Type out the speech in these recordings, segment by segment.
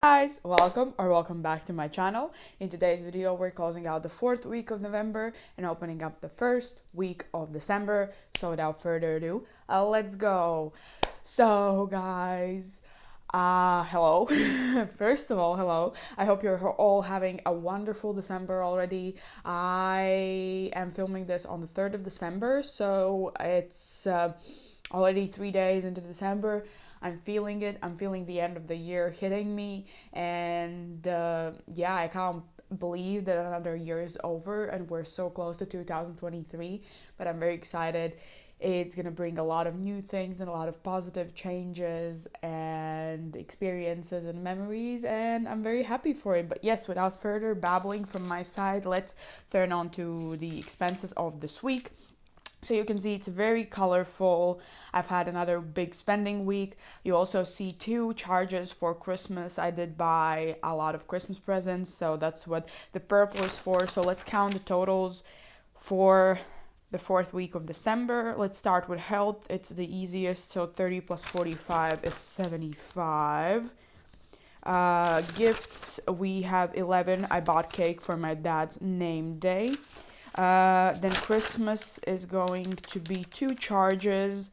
Guys, welcome back to my channel. In today's video we're closing out the fourth week of November and opening up the first week of December. So without further ado, let's go. So guys, hello. First of all, hello. I hope you're all having a wonderful December already. I am filming this on the 3rd of December, so it's already 3 days into December. I'm feeling it. I'm feeling the end of the year hitting me. And yeah, I can't believe that another year is over and we're so close to 2023. But I'm very excited. It's going to bring a lot of new things and a lot of positive changes and experiences and memories. And I'm very happy for it. But yes, without further babbling from my side, let's turn on to the expenses of this week. So you can see it's very colorful. I've had another big spending week. You also see 2 charges for Christmas. I did buy a lot of Christmas presents, so that's what the purple is for. So let's count the totals for the fourth week of December. Let's start with health. It's the easiest. So 30 plus 45 is 75. Gifts, we have 11. I bought cake for my dad's name day. Then Christmas is going to be 2 charges,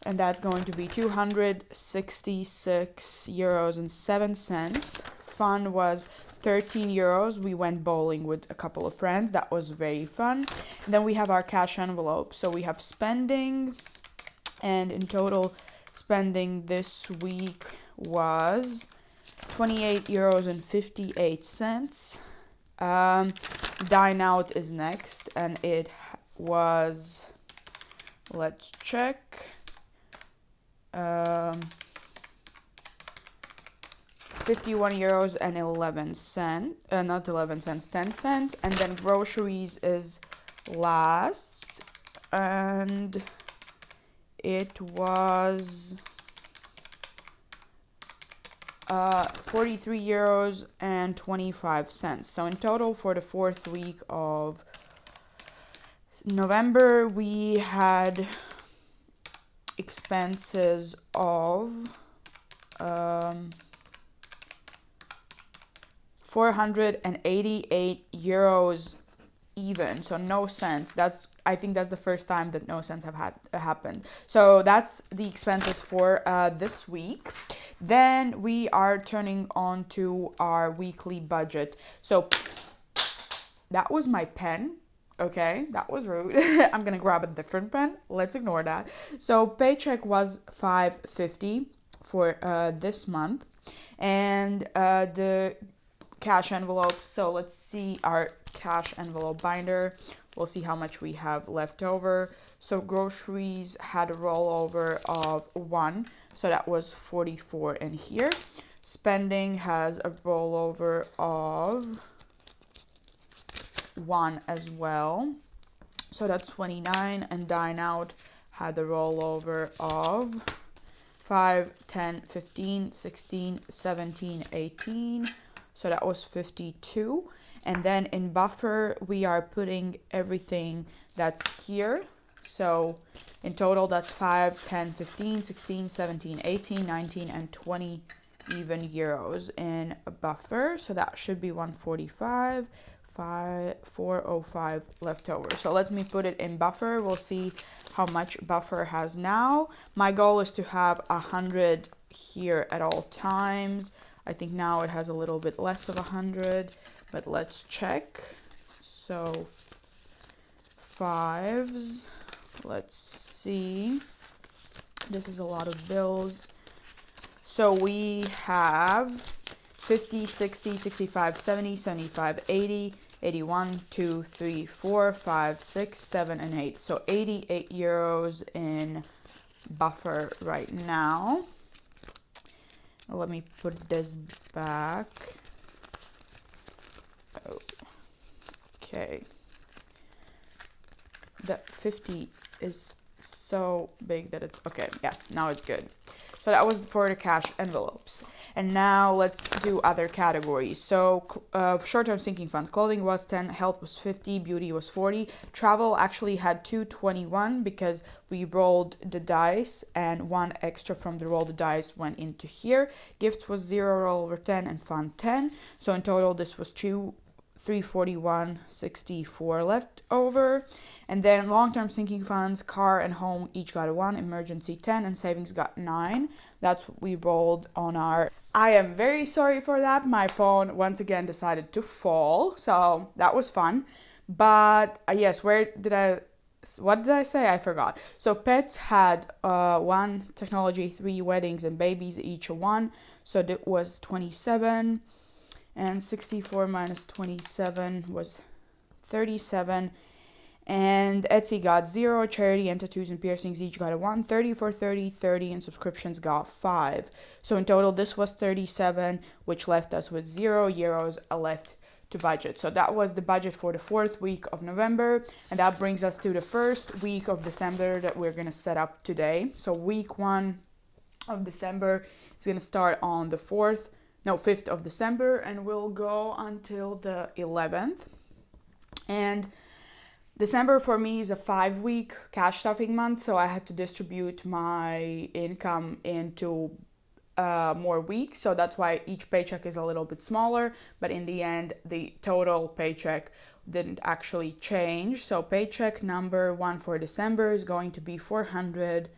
and that's going to be 266 euros and 7 cents. Fun was 13 euros. We went bowling with a couple of friends. That was very fun. And then we have our cash envelope. So we have spending, and in total spending this week was 28 euros and 58 cents. Dine out is next, and it was, let's check, 51 euros and 11 cents, not 11 cents, 10 cents. And then groceries is last, and it was 43 euros and 25 cents. So in total for the fourth week of November, we had expenses of 488 euros even, so no cents. I think that's the first time that no cents have happened. So that's the expenses for this week. Then we are turning on to our weekly budget. So that was my pen. Okay, that was rude. I'm gonna grab a different pen. Let's ignore that. So paycheck was 550 for this month, and the cash envelope. So let's see our cash envelope binder. We'll see how much we have left over. So groceries had a rollover of 1, so that was 44 in here. Spending has a rollover of 1 as well, so that's 29. And dine out had a rollover of 5, 10, 15, 16, 17, 18. So that was 52. And then in buffer, we are putting everything that's here. So in total, that's 5, 10, 15, 16, 17, 18, 19, and 20 even euros in a buffer. So that should be 145, 405 left over. So let me put it in buffer. We'll see how much buffer has now. My goal is to have 100 here at all times. I think now it has a little bit less of 100, but let's check. So 5s, let's see. This is a lot of bills. So we have 50, 60, 65, 70, 75, 80, 81, 2, 3, 4, 5, 6, 7, and 8. So 88 euros in buffer right now. Let me put this back. Okay. The 50 is so big that it's okay. Yeah, now it's good. So that was for the cash envelopes. And now let's do other categories. So short-term sinking funds, clothing was 10, health was 50, beauty was 40. Travel actually had 221 because we rolled the dice and one extra from the roll the dice went into here. Gifts was 0, roll over 10, and fun 10. So in total this was 341.64 left over. And then long-term sinking funds, car and home each got a 1, emergency 10, and savings got 9. That's what we rolled on our... I am very sorry for that. My phone once again decided to fall, so that was fun. But yes, what did I say? I forgot. So pets had 1, technology 3, weddings and babies each a 1. So that was 27. And 64 minus 27 was 37. And Etsy got 0, charity and tattoos and piercings each got a 1, 30 for 30, 30, and subscriptions got 5. So in total, this was 37, which left us with €0 left to budget. So that was the budget for the 4th week of November. And that brings us to the 1st week of December that we're going to set up today. So week 1 of December is going to start on the 5th of December and will go until the 11th. And December for me is a 5-week cash stuffing month, so I had to distribute my income into more weeks. So that's why each paycheck is a little bit smaller, but in the end, the total paycheck didn't actually change. So paycheck number 1 for December is going to be €400.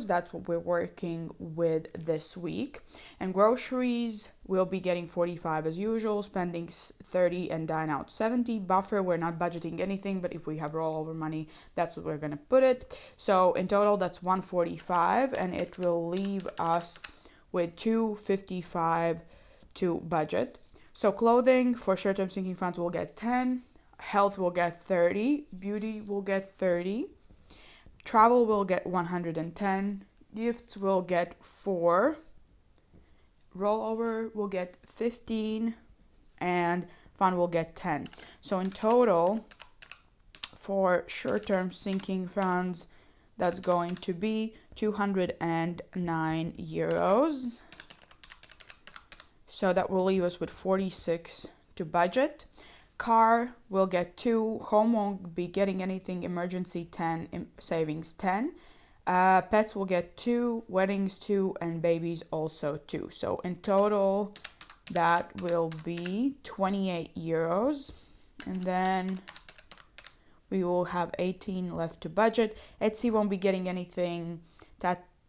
That's what we're working with this week. And groceries, we'll be getting 45 as usual, spending 30 and dine out 70. Buffer, we're not budgeting anything, but if we have rollover money, that's what we're going to put it. So in total, that's 145, and it will leave us with 255 to budget. So clothing for short-term sinking funds will get 10, health will get 30, beauty will get 30. Travel will get 110, gifts will get 4, rollover will get 15, and fun will get 10. So in total, for short-term sinking funds, that's going to be €209. So that will leave us with 46 to budget. Car will get 2, home won't be getting anything, emergency 10, savings 10. Pets will get 2, weddings 2, and babies also 2. So in total, that will be €28. And then we will have 18 left to budget. Etsy won't be getting anything.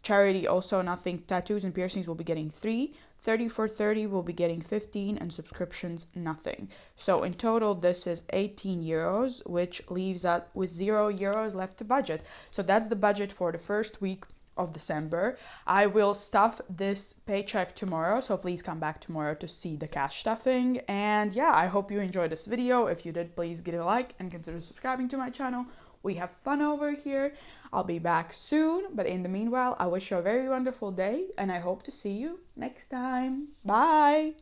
Charity also nothing. Tattoos and piercings will be getting 3. 30 for 30 will be getting 15, and subscriptions nothing. So in total, this is €18, which leaves us with €0 left to budget. So that's the budget for the 1st week of December. I will stuff this paycheck tomorrow, so please come back tomorrow to see the cash stuffing. And yeah, I hope you enjoyed this video. If you did, please give it a like and consider subscribing to my channel. We have fun over here. I'll be back soon, but in the meanwhile, I wish you a very wonderful day and I hope to see you next time. Bye!